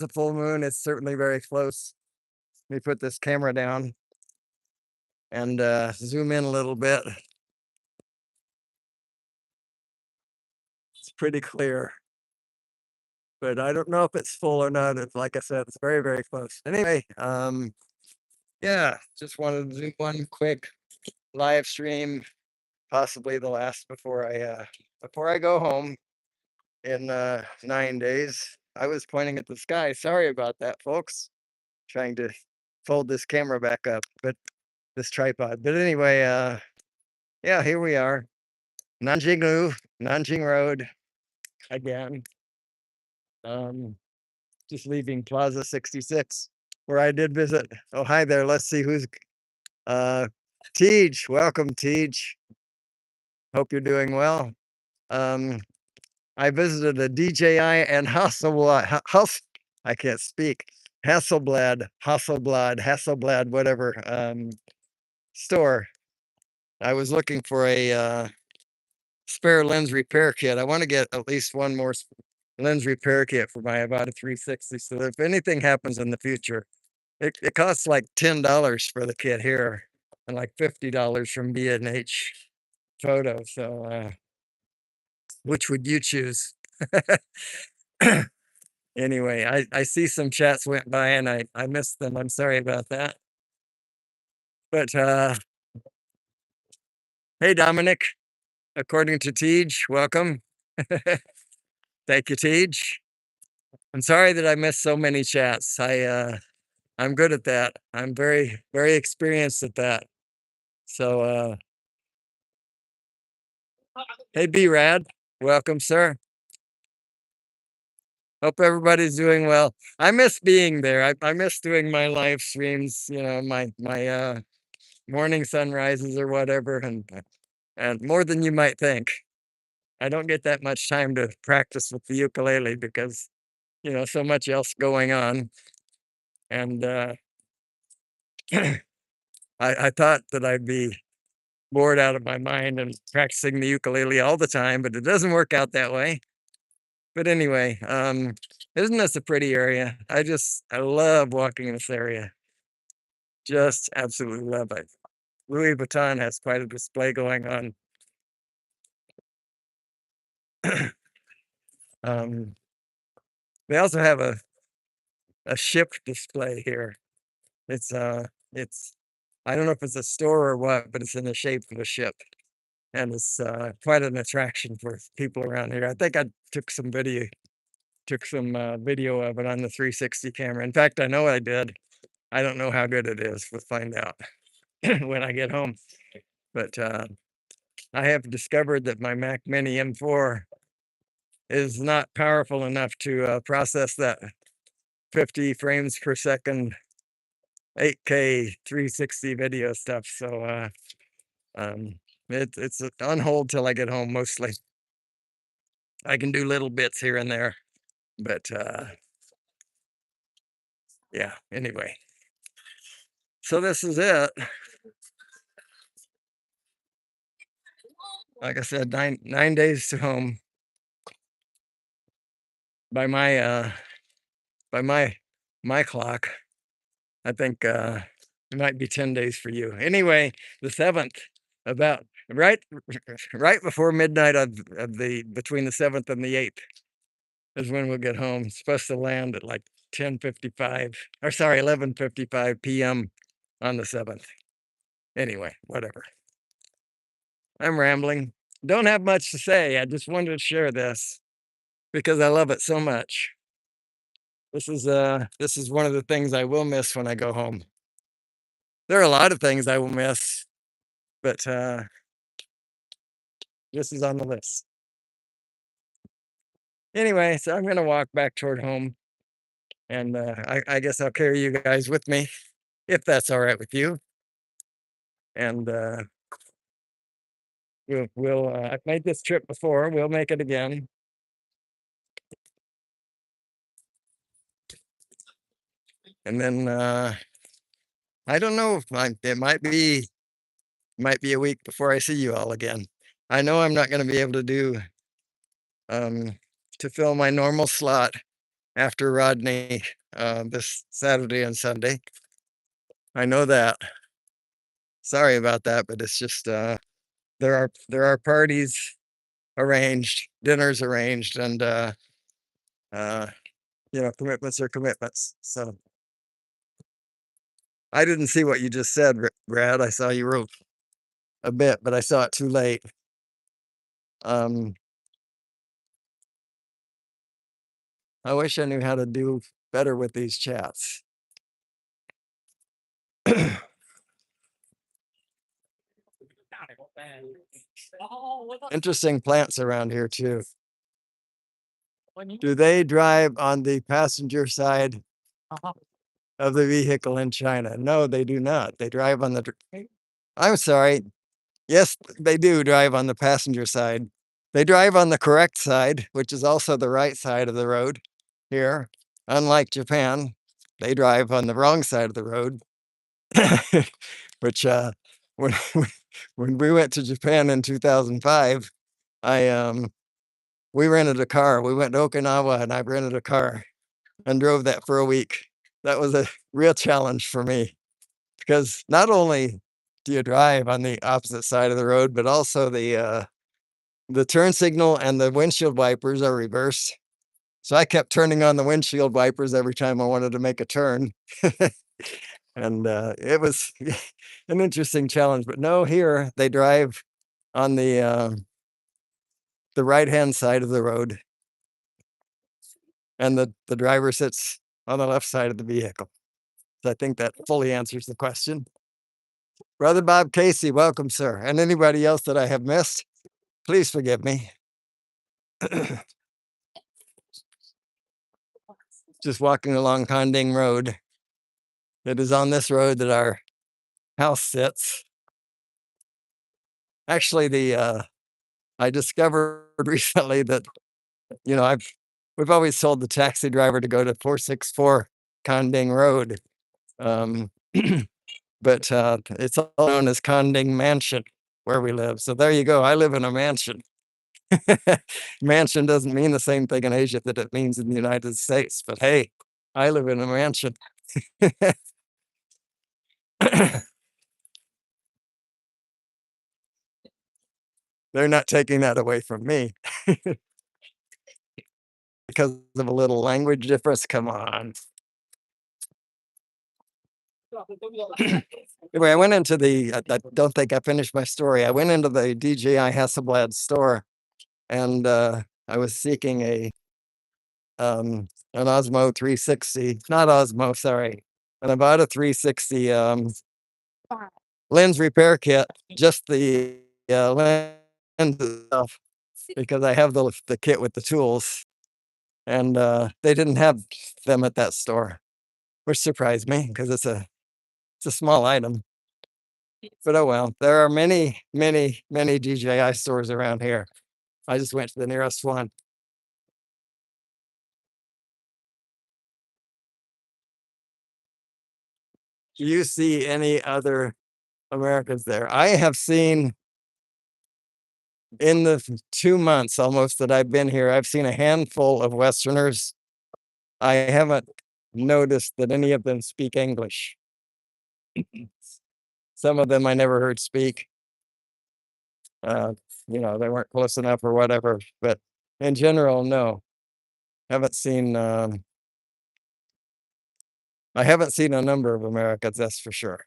the full moon. It's certainly very close. Let me put this camera down and zoom in a little bit. It's pretty clear, but I don't know if it's full or not. It's like I said, it's very, very close. Anyway, yeah, just wanted to do one quick live stream, possibly the last before I go home in 9 days. I was pointing at the sky. Sorry about that, folks. Trying to fold this camera back up, but this tripod. But anyway, yeah, here we are. Nanjing Nanjing Road again. Um, just leaving Plaza 66, where I did visit. Oh, hi there. Let's see who's uh Tej. Welcome, Tej. Hope you're doing well. Um, I visited a DJI and I can't speak. Hasselblad, whatever, store. I was looking for a spare lens repair kit. I want to get at least one more lens repair kit for my Avata 360. So if anything happens in the future, it costs like $10 for the kit here and like $50 from B&H Photo. So which would you choose? Anyway, I see some chats went by and I missed them. I'm sorry about that. But hey, Dominic, according to Tej, welcome. Thank you, Tej. I'm sorry that I missed so many chats. I'm good at that. I'm very, very experienced at that. So hey, B-Rad, welcome, sir. Hope everybody's doing well. I miss being there. I miss doing my live streams, my morning sunrises or whatever, and more than you might think. I don't get that much time to practice with the ukulele because, so much else going on. And I thought that I'd be bored out of my mind and practicing the ukulele all the time, but it doesn't work out that way. But anyway, isn't this a pretty area? I love walking in this area. Just absolutely love it. Louis Vuitton has quite a display going on. They also have a ship display here. It's I don't know if it's a store or what, but it's in the shape of a ship, and it's quite an attraction for people around here. I think I took some video of it on the 360 camera. In fact, I know I did. I don't know how good it is. We'll find out when I get home. But I have discovered that my Mac Mini M4 is not powerful enough to process that 50 frames per second 8K 360 video stuff. So it's on hold till I get home mostly. I can do little bits here and there, but yeah, anyway. So this is it. Like I said, 9 days to home by my clock. I think it might be 10 days for you. Anyway, the 7th, about right before midnight of the between the 7th and the 8th is when we'll get home. It's supposed to land at like 10:55, or sorry, 11:55 p.m. on the 7th. Anyway, whatever. I'm rambling. Don't have much to say. I just wanted to share this because I love it so much. This is one of the things I will miss when I go home. There are a lot of things I will miss, but this is on the list. Anyway, so I'm gonna walk back toward home, and I guess I'll carry you guys with me, if that's all right with you. And I've made this trip before. We'll make it again. And then I don't know if it might be a week before I see you all again. I know I'm not going to be able to do to fill my normal slot after Rodney this Saturday and Sunday. I know that. Sorry about that, but it's just there are parties arranged, dinners arranged, and uh, commitments are commitments. So I didn't see what you just said, Brad. I saw you wrote a bit, but I saw it too late. Um, I wish I knew how to do better with these chats. Interesting plants around here too. Do they drive on the passenger side of the vehicle in China? No, they do not. They drive on the. I'm sorry. Yes, they do drive on the passenger side. They drive on the correct side, which is also the right side of the road here. Unlike Japan, they drive on the wrong side of the road, which when when we went to Japan in 2005, I we rented a car. We went to Okinawa and I rented a car and drove that for a week. That was a real challenge for me because not only do you drive on the opposite side of the road, but also the turn signal and the windshield wipers are reversed. So I kept turning on the windshield wipers every time I wanted to make a turn. And it was an interesting challenge. But no, here they drive on the right-hand side of the road, and the driver sits on the left side of the vehicle. So I think that fully answers the question. Brother Bob Casey, welcome, sir. And anybody else that I have missed, please forgive me. Just walking along Konding Road. It is on this road that our house sits. Actually, I discovered recently that we've always told the taxi driver to go to 464 Konding Road, but it's all known as Konding Mansion where we live. So there you go. I live in a mansion. Mansion doesn't mean the same thing in Asia that it means in the United States, but hey, I live in a mansion. They're not taking that away from me because of a little language difference. Come on. Anyway, I went into I don't think I finished my story. I went into the DJI Hasselblad store and I was seeking an Osmo 360, not Osmo, sorry. And I bought a 360 lens repair kit, just the lens itself, because I have the kit with the tools, and they didn't have them at that store, which surprised me because it's a small item. But oh well, there are many, many, many DJI stores around here. I just went to the nearest one. Do you see any other Americans there? I have seen in the 2 months almost that I've been here, I've seen a handful of Westerners. I haven't noticed that any of them speak English. Some of them I never heard speak. Uh, they weren't close enough or whatever. But in general, no. Haven't seen I haven't seen a number of Americans, that's for sure.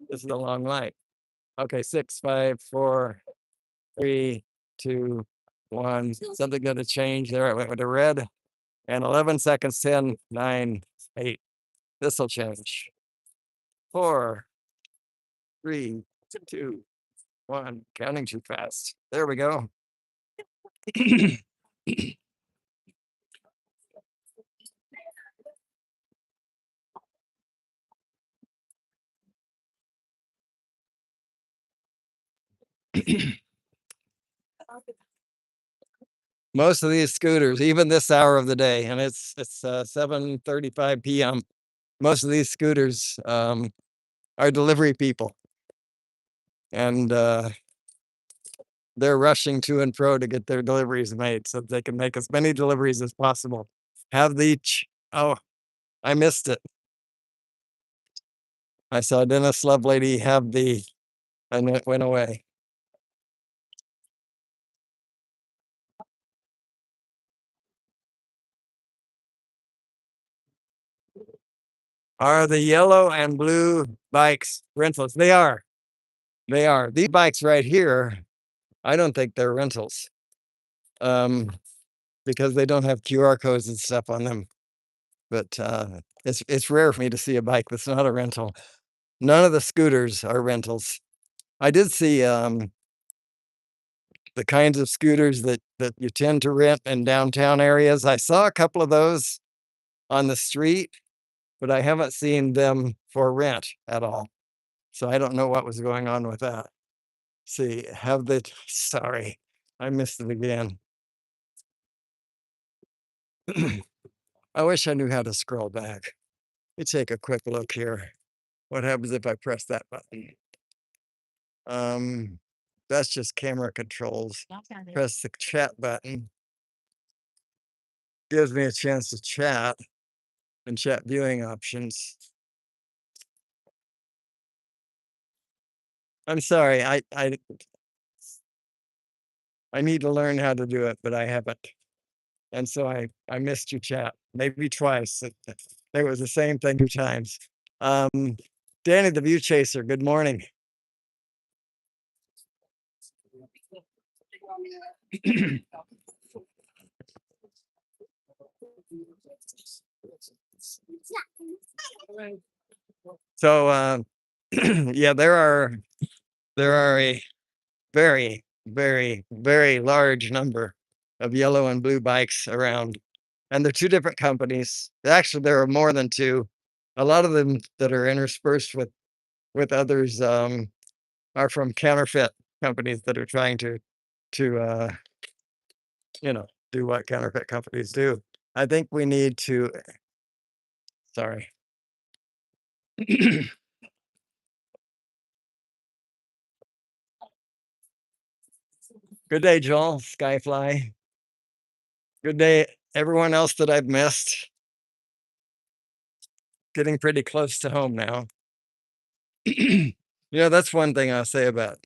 This is a long light. Okay, 6, 5, 4, 3, 2, 1. Something gonna change there. I went with the red. And 11 seconds, 10, 9, 8. This will change. 4, 3, 2, 1. Counting too fast. There we go. Most of these scooters, even this hour of the day, and it's 7:35 p.m. Most of these scooters are delivery people, and they're rushing to and fro to get their deliveries made so that they can make as many deliveries as possible. Have the oh, I missed it. I saw Dennis Lovelady have the, and it went away. Are the yellow and blue bikes rentals? They are. They are. These bikes right here, I don't think they're rentals. Because they don't have QR codes and stuff on them. But it's rare for me to see a bike that's not a rental. None of the scooters are rentals. I did see the kinds of scooters that you tend to rent in downtown areas. I saw a couple of those on the street, but I haven't seen them for rent at all. So I don't know what was going on with that. See, have the sorry, I missed it again. I wish I knew how to scroll back. Let me take a quick look here. What happens if I press that button? That's just camera controls. Press the chat button. Gives me a chance to chat and chat viewing options. I'm sorry, I need to learn how to do it, but I haven't. And so I missed your chat, maybe twice. It was the same thing 2 times. Danny the View Chaser, good morning. So yeah, there are a very, very, very large number of yellow and blue bikes around. And they're 2 different companies. Actually, there are more than 2. A lot of them that are interspersed with others are from counterfeit companies that are trying to you know, do what counterfeit companies do. I think we need to sorry. Good day, Joel, Skyfly. Good day, everyone else that I've missed. Getting pretty close to home now. You know, that's one thing I'll say about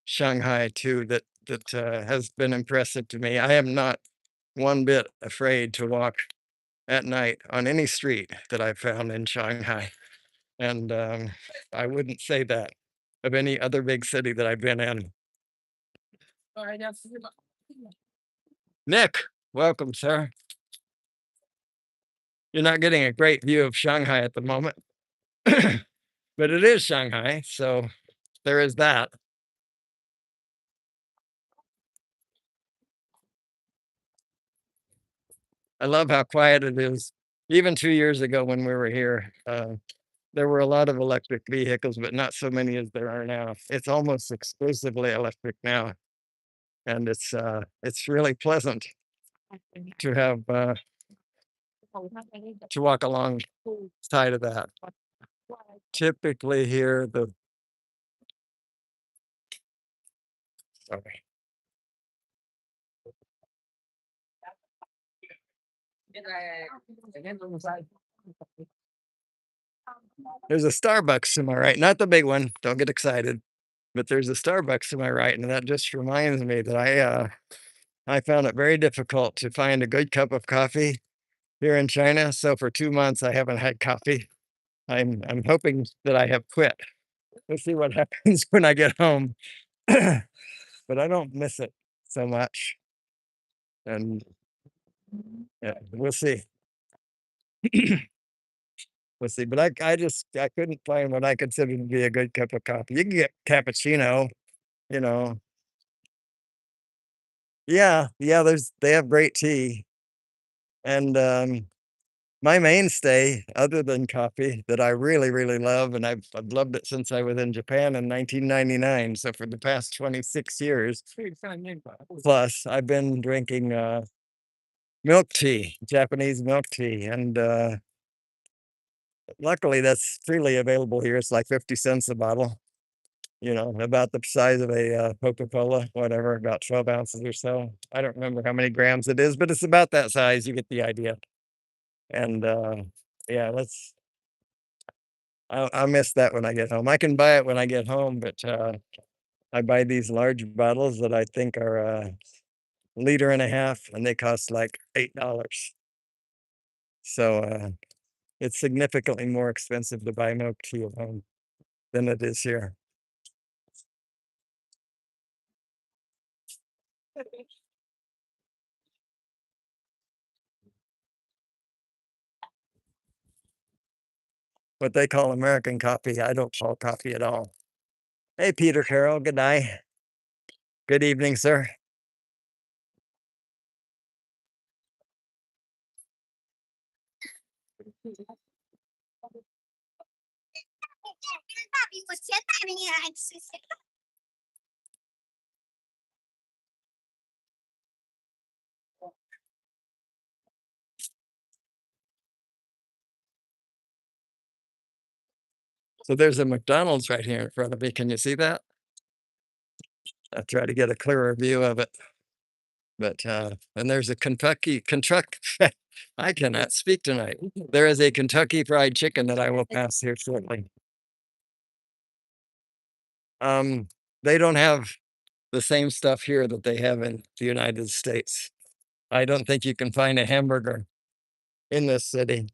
Shanghai too that has been impressive to me. I am not one bit afraid to walk at night on any street that I've found in Shanghai, and I wouldn't say that of any other big city that I've been in. Nick, welcome, sir. You're not getting a great view of Shanghai at the moment, but it is Shanghai, so there is that. I love how quiet it is. Even 2 years ago when we were here, there were a lot of electric vehicles, but not so many as there are now. It's almost exclusively electric now, and it's really pleasant to have to walk alongside of that. Typically here, the sorry. There's a Starbucks to my right, not the big one. Don't get excited, but there's a Starbucks to my right, and that just reminds me that I found it very difficult to find a good cup of coffee here in China. So for 2 months, I haven't had coffee. I'm hoping that I have quit. We'll see what happens when I get home. But I don't miss it so much. And yeah, we'll see. We'll see. But I couldn't find what I consider to be a good cup of coffee. You can get cappuccino, you know. Yeah, yeah, they have great tea. And My mainstay, other than coffee, that I really, really love, and I've loved it since I was in Japan in 1999. So for the past 26 years plus, I've been drinking milk tea, Japanese milk tea, and luckily that's freely available here. It's like 50 cents a bottle. About the size of a Coca-Cola, whatever, about 12 ounces or so. I don't remember how many grams it is, but it's about that size. You get the idea. And yeah, I miss that when I get home. I can buy it when I get home, but I buy these large bottles that I think are a liter and a half, and they cost like $8. So it's significantly more expensive to buy milk tea at home than it is here. What they call American coffee, I don't call coffee at all. Hey, Peter Carroll, good night. Good evening, sir. So there's a McDonald's right here in front of me. Can you see that? I'll try to get a clearer view of it. But and there's a Kentucky. I cannot speak tonight. There is a Kentucky Fried Chicken that I will pass here shortly. They don't have the same stuff here that they have in the United States. I don't think you can find a hamburger in this city.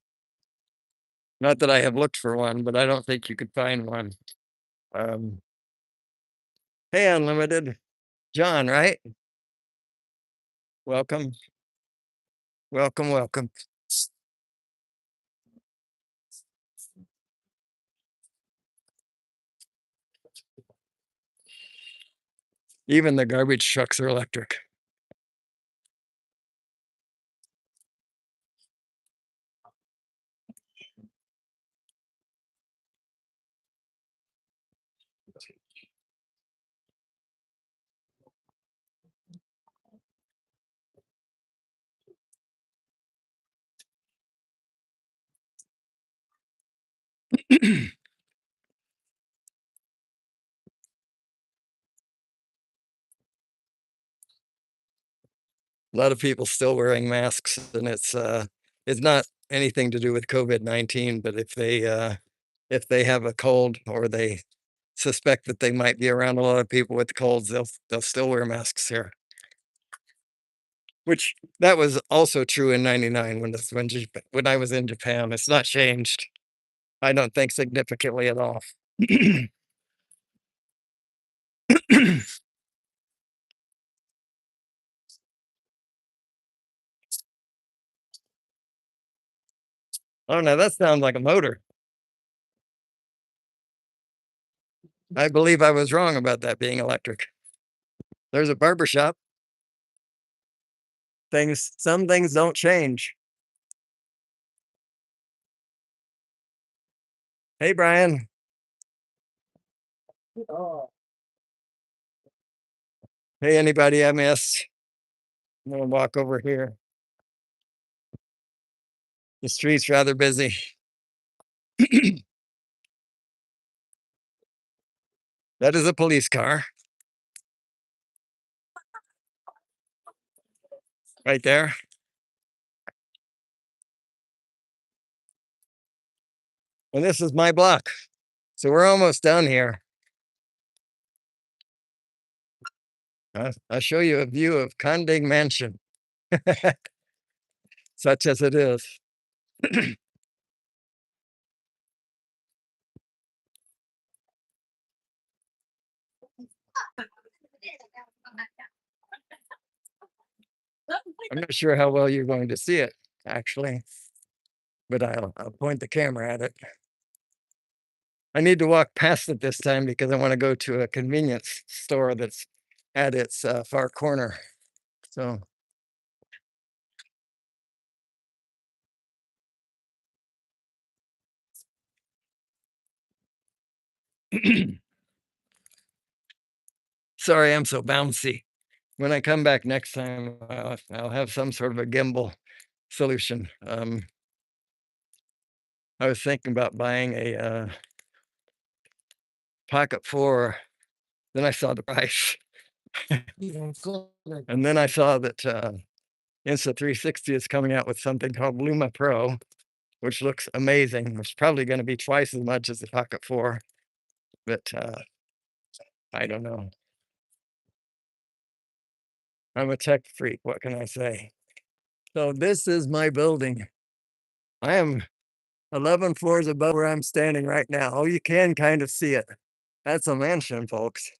Not that I have looked for one, but I don't think you could find one. Um, hey, Unlimited. John, right? Welcome. Welcome, welcome. Even the garbage trucks are electric. A lot of people still wearing masks, and it's not anything to do with COVID-19, but if they have a cold or they suspect that they might be around a lot of people with colds, they'll still wear masks here. Which that was also true in '99 when I was in Japan. It's not changed. I don't think significantly at all. Oh no, that sounds like a motor. I believe I was wrong about that being electric. There's a barber shop. Some things don't change. Hey, Brian. Hey, anybody I missed? I'm gonna walk over here. The street's rather busy. That is a police car right there. And this is my block. So we're almost done here. I'll show you a view of Kanding Mansion, such as it is. I'm not sure how well you're going to see it, actually, but I'll point the camera at it. I need to walk past it this time because I want to go to a convenience store that's at its far corner. So Sorry, I'm so bouncy. When I come back next time, I'll have some sort of a gimbal solution. I was thinking about buying a Pocket 4. Then I saw the price. And then I saw that Insta360 is coming out with something called Luma Pro, which looks amazing. It's probably going to be twice as much as the Pocket 4, but I don't know. I'm a tech freak. What can I say? So this is my building. I am 11 floors above where I'm standing right now. Oh, you can kind of see it. That's a mansion, folks.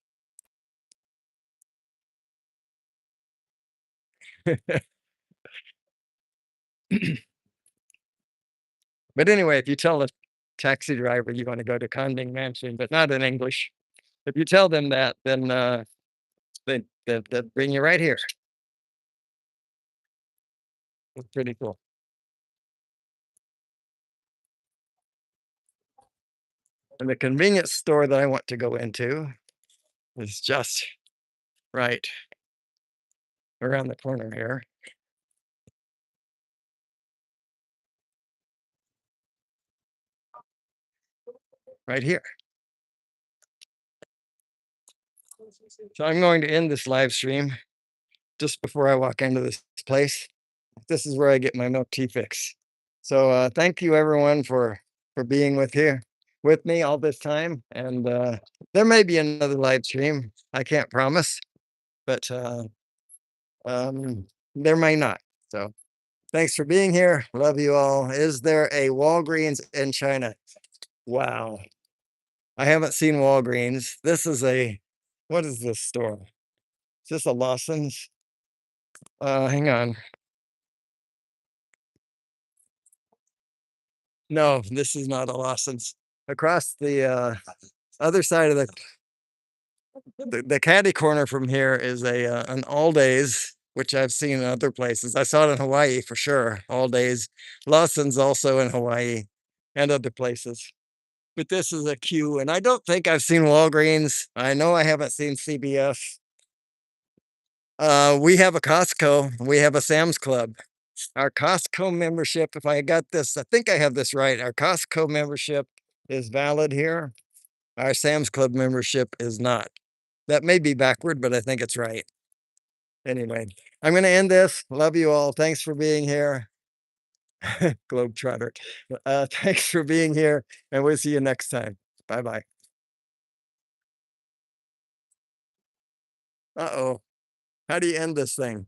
But anyway, if you tell a taxi driver you want to go to Conding Mansion, but not in English, if you tell them that, then they bring you right here. It's pretty cool. And the convenience store that I want to go into is just right around the corner here. Right here. So I'm going to end this live stream just before I walk into this place. This is where I get my milk tea fix. So thank you everyone for being with me all this time. And there may be another live stream. I can't promise, but there may not. So thanks for being here. Love you all. Is there a Walgreens in China? Wow. I haven't seen Walgreens. This is what is this store? Is this a Lawson's? Hang on. No, this is not a Lawson's. Across the other side of the caddy corner from here is an All Days, which I've seen in other places. I saw it in Hawaii for sure. All Days. Lawson's also in Hawaii and other places. But this is a Q, and I don't think I've seen Walgreens. I know I haven't seen CBS. We have a Costco. We have a Sam's Club. Our Costco membership, if I got this, I think I have this right. Our Costco membership is valid here. Our Sam's Club membership is not. That may be backward, but I think it's right. Anyway, I'm going to end this. Love you all. Thanks for being here. Globetrotter. Thanks for being here, and we'll see you next time. Bye-bye. Uh-oh. How do you end this thing?